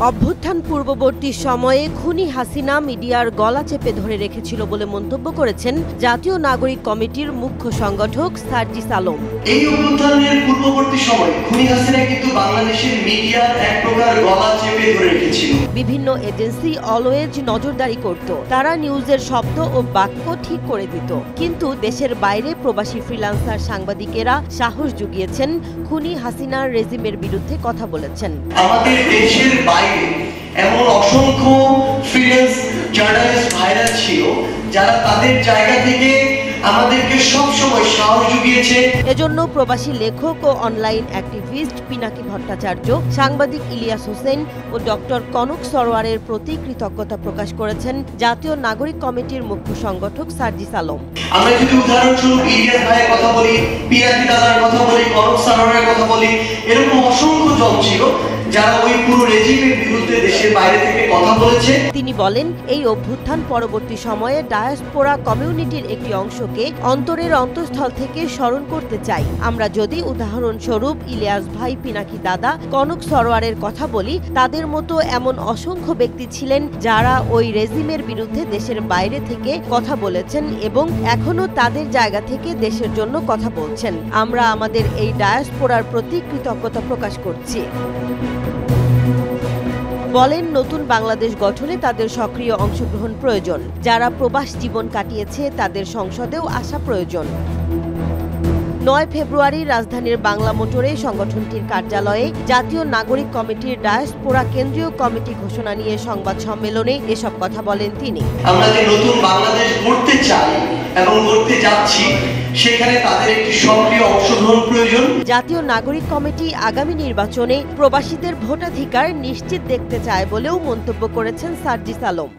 অভ্যুত্থান পূর্ববর্তী সময়ে খুনি হাসিনা মিডিয়ার গলা চেপে ধরে রেখেছিল বলে মন্তব্য করেছেন জাতীয় নাগরিক কমিটির মুখ্য সংগঠক সার্জিস আলম। এই অভ্যুত্থানের পূর্ববর্তী সময়ে খুনি হাসিনা কিন্তু বাংলাদেশের মিডিয়ার এক প্রকার গলা চেপে ধরে রেখেছিল। বিভিন্ন এজেন্সি অলওয়েজ নজরদারি করত, তারা নিউজের শব্দ ও বাক্য ঠিক করে দিত। কিন্তু দেশের বাইরে প্রবাসী ফ্রিল্যান্সার সাংবাদিকেরা সাহস জুগিয়েছেন, খুনি হাসিনার রেজিমের বিরুদ্ধে কথা বলেছেন। আমাদের দেশের বাইরে এমন অসংখ্য ফ্রিল্যান্স জার্নালিস্ট ভাইরা ছিল যারা তাদের জায়গা থেকে আমাদেরকে সব সময় সাহস জুগিয়েছে। এজন্য প্রবাসী লেখক ও অনলাইন অ্যাক্টিভিস্ট পিনাকি ভট্টাচার্য, সাংবাদিক ইলিয়াস হোসেন ও ডক্টর কনক সরোয়ারের প্রতি কৃতজ্ঞতা প্রকাশ করেছেন জাতীয় নাগরিক কমিটির মুখ্য সংগঠক সার্জিস আলম। আমরা যদি উদাহরণস্বরূপ ইলিয়াস ভাইয়ের কথা বলি, পিনাকি দাদার কথা বলি, কনক সরোয়ারের কথা বলি, এরকম অসংখ্য জন ছিল যারা ওই পুরো রেজিমের বিরুদ্ধে দেশের বাইরে থেকে কথা বলেছে। তিনি বলেন, এই অভ্যুত্থান পরবর্তী সময়ে ডায়াসপোরা কমিউনিটির একটি অংশকে অন্তরের অন্তঃস্থল থেকে স্মরণ করতে চাই। আমরা যদি উদাহরণস্বরূপ ইলিয়াস ভাই, পিনাকি দাদা, কনক সরোয়ারের কথা বলি, তাদের মতো এমন অসংখ্য ব্যক্তি ছিলেন যারা ওই রেজিমের বিরুদ্ধে দেশের বাইরে থেকে কথা বলেছেন এবং এখনো তাদের জায়গা থেকে দেশের জন্য কথা বলছেন। আমরা আমাদের এই ডায়াসপোরার প্রতি কৃতজ্ঞতা প্রকাশ করছি। বলেন, নতুন বাংলাদেশ গঠনে তাদের সক্রিয় অংশগ্রহণ প্রয়োজন। যারা প্রবাস জীবন কাটিয়েছে তাদের সংসদেও আসা প্রয়োজন। ৯ ফেব্রুয়ারি রাজধানীর বাংলা মোটরে সংগঠনটির কার্যালয়ে জাতীয় নাগরিক কমিটির ডায়াসপোরা কেন্দ্রীয় কমিটি ঘোষণা নিয়ে সংবাদ সম্মেলনে এসব কথা বলেন তিনি। আমরা যে নতুন বাংলাদেশ গড়তে চাই এবং গড়তে যাচ্ছি, সেখানে তাদের একটি সক্রিয় অংশগ্রহণ প্রয়োজন। জাতীয় নাগরিক কমিটি আগামী নির্বাচনে প্রবাসীদের ভোটাধিকার নিশ্চিত দেখতে চায় বলেও মন্তব্য করেছেন সার্জিস আলম।